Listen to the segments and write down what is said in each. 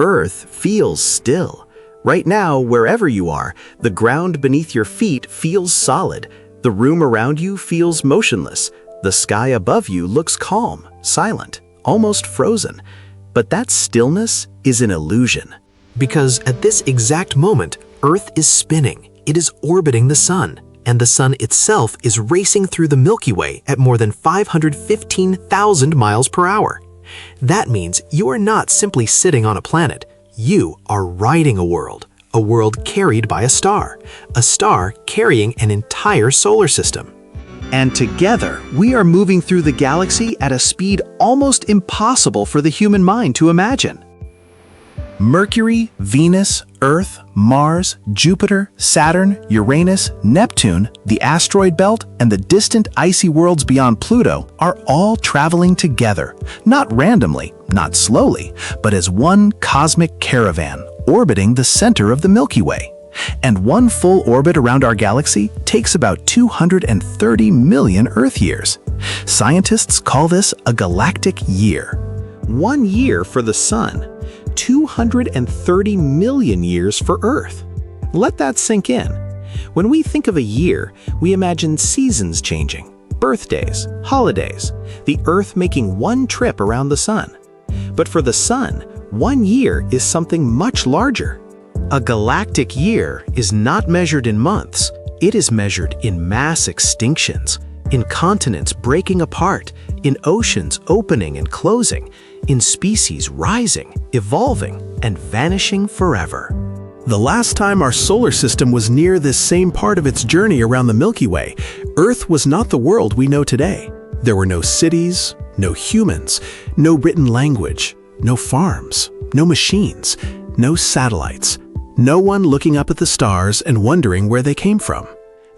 Earth feels still. Right now, wherever you are, the ground beneath your feet feels solid. The room around you feels motionless. The sky above you looks calm, silent, almost frozen. But that stillness is an illusion. Because at this exact moment, Earth is spinning. It is orbiting the Sun, and the Sun itself is racing through the Milky Way at more than 515,000 miles per hour. That means you are not simply sitting on a planet. You are riding a world carried by a star carrying an entire solar system. And together, we are moving through the galaxy at a speed almost impossible for the human mind to imagine. Mercury, Venus, Earth, Mars, Jupiter, Saturn, Uranus, Neptune, the asteroid belt, and the distant icy worlds beyond Pluto are all traveling together, not randomly, not slowly, but as one cosmic caravan orbiting the center of the Milky Way. And one full orbit around our galaxy takes about 230 million Earth years. Scientists call this a galactic year. 1 year for the Sun, 230 million years for Earth. Let that sink in. When we think of a year, we imagine seasons changing, birthdays, holidays, the Earth making one trip around the Sun. But for the Sun, 1 year is something much larger. A galactic year is not measured in months. It is measured in mass extinctions, in continents breaking apart, in oceans opening and closing, in species rising, evolving, and vanishing forever. The last time our solar system was near this same part of its journey around the Milky Way, Earth was not the world we know today. There were no cities, no humans, no written language, no farms, no machines, no satellites, no one looking up at the stars and wondering where they came from.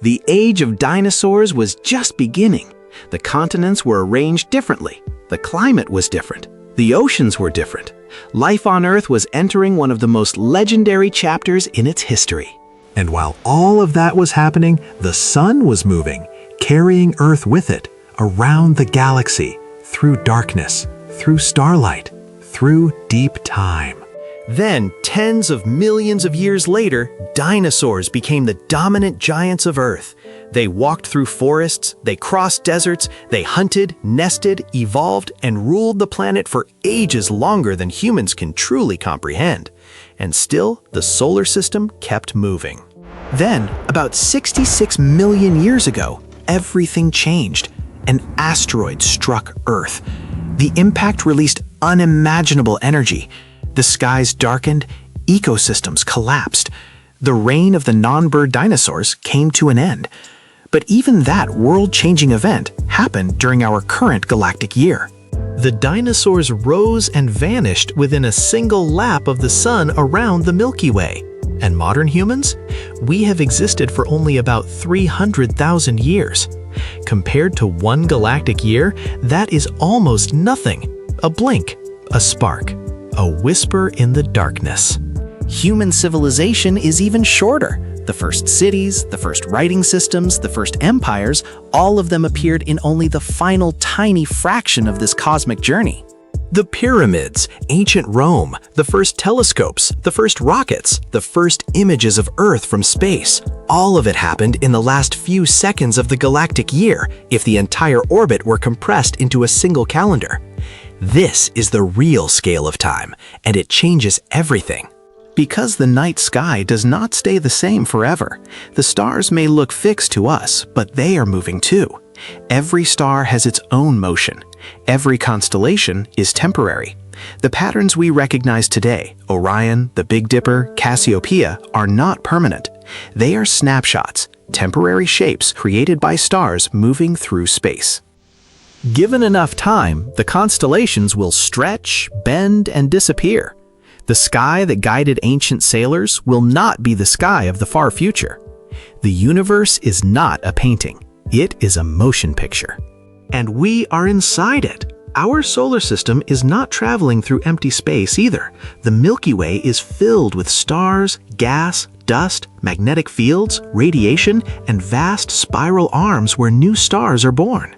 The age of dinosaurs was just beginning. The continents were arranged differently. The climate was different. The oceans were different. Life on Earth was entering one of the most legendary chapters in its history. And while all of that was happening, the Sun was moving, carrying Earth with it, around the galaxy, through darkness, through starlight, through deep time. Then, tens of millions of years later, dinosaurs became the dominant giants of Earth. They walked through forests, they crossed deserts, they hunted, nested, evolved, and ruled the planet for ages longer than humans can truly comprehend. And still, the solar system kept moving. Then, about 66 million years ago, everything changed. An asteroid struck Earth. The impact released unimaginable energy. The skies darkened, ecosystems collapsed. The reign of the non-bird dinosaurs came to an end. But even that world-changing event happened during our current galactic year. The dinosaurs rose and vanished within a single lap of the Sun around the Milky Way. And modern humans? We have existed for only about 300,000 years. Compared to one galactic year, that is almost nothing. A blink, a spark, a whisper in the darkness. Human civilization is even shorter. The first cities, the first writing systems, the first empires, all of them appeared in only the final tiny fraction of this cosmic journey. The pyramids, ancient Rome, the first telescopes, the first rockets, the first images of Earth from space, all of it happened in the last few seconds of the galactic year if the entire orbit were compressed into a single calendar. This is the real scale of time, and it changes everything. Because the night sky does not stay the same forever, the stars may look fixed to us, but they are moving too. Every star has its own motion. Every constellation is temporary. The patterns we recognize today, Orion, the Big Dipper, Cassiopeia, are not permanent. They are snapshots, temporary shapes created by stars moving through space. Given enough time, the constellations will stretch, bend, and disappear. The sky that guided ancient sailors will not be the sky of the far future. The universe is not a painting. It is a motion picture. And we are inside it. Our solar system is not traveling through empty space either. The Milky Way is filled with stars, gas, dust, magnetic fields, radiation, and vast spiral arms where new stars are born.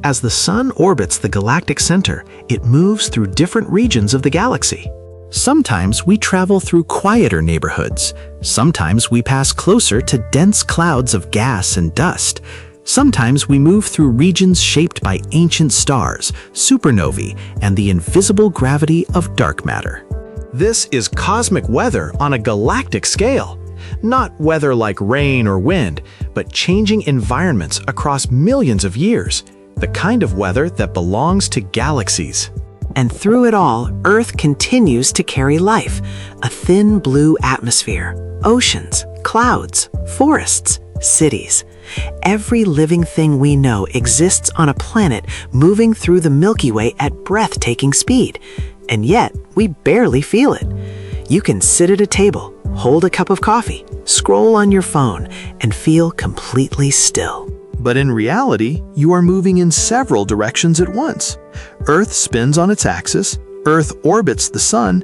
As the Sun orbits the galactic center, it moves through different regions of the galaxy. Sometimes we travel through quieter neighborhoods. Sometimes we pass closer to dense clouds of gas and dust. Sometimes we move through regions shaped by ancient stars, supernovae, and the invisible gravity of dark matter. This is cosmic weather on a galactic scale. Not weather like rain or wind, but changing environments across millions of years. The kind of weather that belongs to galaxies. And through it all, Earth continues to carry life, a thin blue atmosphere, oceans, clouds, forests, cities. Every living thing we know exists on a planet moving through the Milky Way at breathtaking speed. And yet, we barely feel it. You can sit at a table, hold a cup of coffee, scroll on your phone, and feel completely still. But in reality, you are moving in several directions at once. Earth spins on its axis, Earth orbits the Sun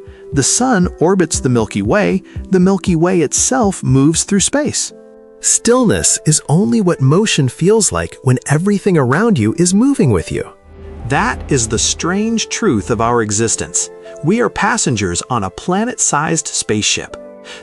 orbits the Milky Way itself moves through space. Stillness is only what motion feels like when everything around you is moving with you. That is the strange truth of our existence. We are passengers on a planet-sized spaceship.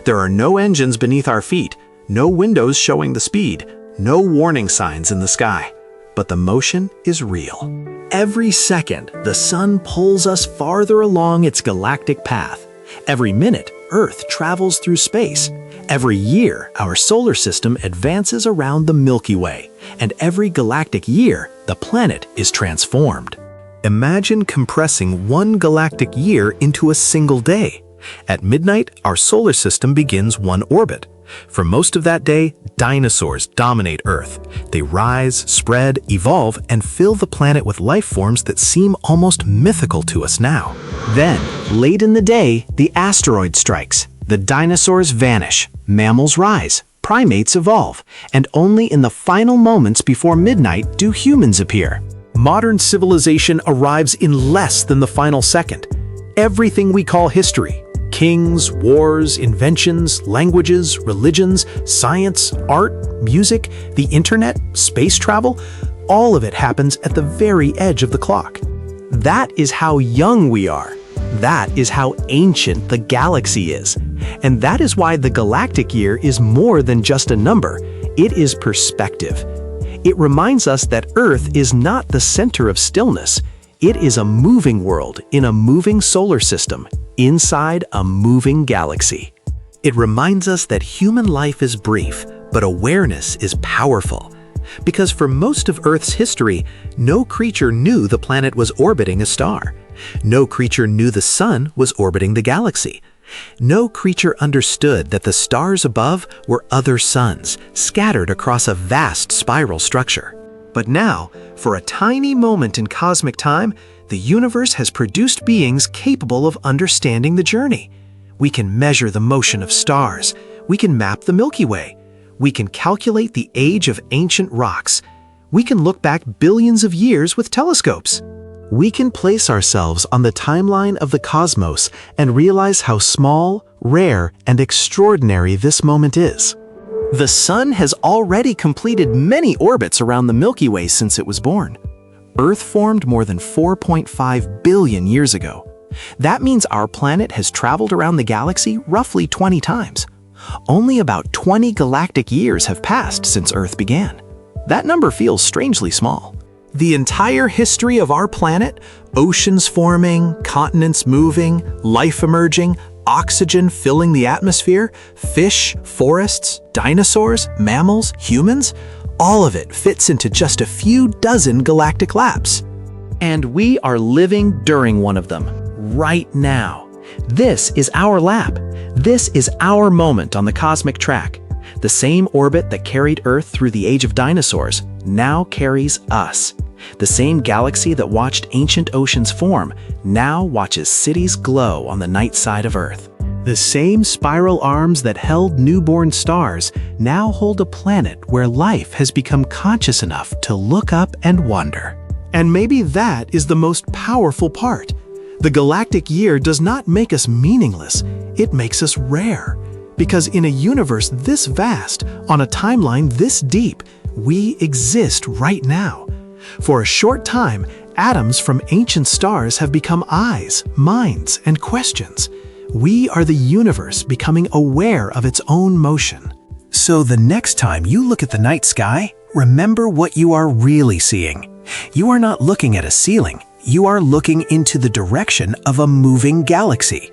There are no engines beneath our feet, no windows showing the speed, no warning signs in the sky. But the motion is real. Every second, the Sun pulls us farther along its galactic path. Every minute, Earth travels through space. Every year, our solar system advances around the Milky Way. And every galactic year, the planet is transformed. Imagine compressing one galactic year into a single day. At midnight, our solar system begins one orbit. For most of that day, dinosaurs dominate Earth. They rise, spread, evolve, and fill the planet with life forms that seem almost mythical to us now. Then, late in the day, the asteroid strikes. The dinosaurs vanish, mammals rise, primates evolve, and only in the final moments before midnight do humans appear. Modern civilization arrives in less than the final second. Everything we call history, kings, wars, inventions, languages, religions, science, art, music, the internet, space travel, all of it happens at the very edge of the clock. That is how young we are. That is how ancient the galaxy is. And that is why the galactic year is more than just a number. It is perspective. It reminds us that Earth is not the center of stillness. It is a moving world in a moving solar system, inside a moving galaxy. It reminds us that human life is brief, but awareness is powerful. Because for most of Earth's history, no creature knew the planet was orbiting a star. No creature knew the Sun was orbiting the galaxy. No creature understood that the stars above were other suns, scattered across a vast spiral structure. But now, for a tiny moment in cosmic time, the universe has produced beings capable of understanding the journey. We can measure the motion of stars. We can map the Milky Way. We can calculate the age of ancient rocks. We can look back billions of years with telescopes. We can place ourselves on the timeline of the cosmos and realize how small, rare, and extraordinary this moment is. The Sun has already completed many orbits around the Milky Way since it was born. Earth formed more than 4.5 billion years ago. That means our planet has traveled around the galaxy roughly 20 times. Only about 20 galactic years have passed since Earth began. That number feels strangely small. The entire history of our planet, oceans forming, continents moving, life emerging, oxygen filling the atmosphere, fish, forests, dinosaurs, mammals, humans, all of it fits into just a few dozen galactic laps. And we are living during one of them, right now. This is our lap. This is our moment on the cosmic track. The same orbit that carried Earth through the age of dinosaurs now carries us. The same galaxy that watched ancient oceans form now watches cities glow on the night side of Earth. The same spiral arms that held newborn stars now hold a planet where life has become conscious enough to look up and wonder. And maybe that is the most powerful part. The galactic year does not make us meaningless, it makes us rare. Because in a universe this vast, on a timeline this deep, we exist right now. For a short time, atoms from ancient stars have become eyes, minds, and questions. We are the universe becoming aware of its own motion. So the next time you look at the night sky, remember what you are really seeing. You are not looking at a ceiling. You are looking into the direction of a moving galaxy.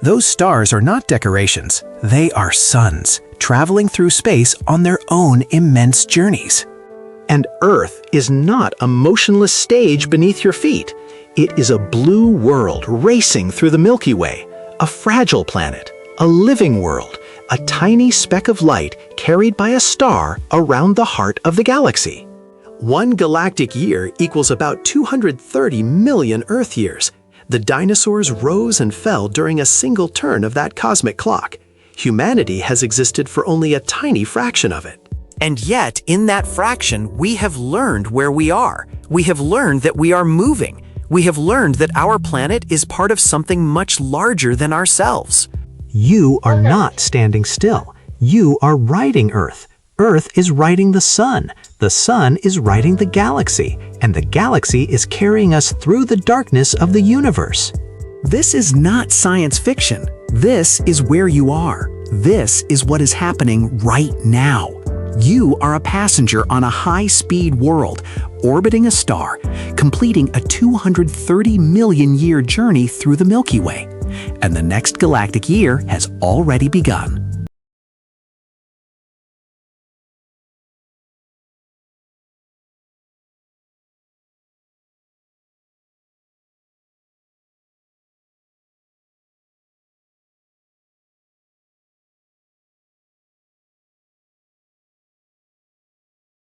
Those stars are not decorations. They are suns, traveling through space on their own immense journeys. And Earth is not a motionless stage beneath your feet. It is a blue world racing through the Milky Way, a fragile planet, a living world, a tiny speck of light carried by a star around the heart of the galaxy. One galactic year equals about 230 million Earth years. The dinosaurs rose and fell during a single turn of that cosmic clock. Humanity has existed for only a tiny fraction of it. And yet, in that fraction, we have learned where we are. We have learned that we are moving. We have learned that our planet is part of something much larger than ourselves. You are not standing still. You are riding Earth. Earth is riding the sun is riding the galaxy, and the galaxy is carrying us through the darkness of the universe. This is not science fiction. This is where you are. This is what is happening right now. You are a passenger on a high-speed world, orbiting a star, completing a 230 million year journey through the Milky Way. And the next galactic year has already begun.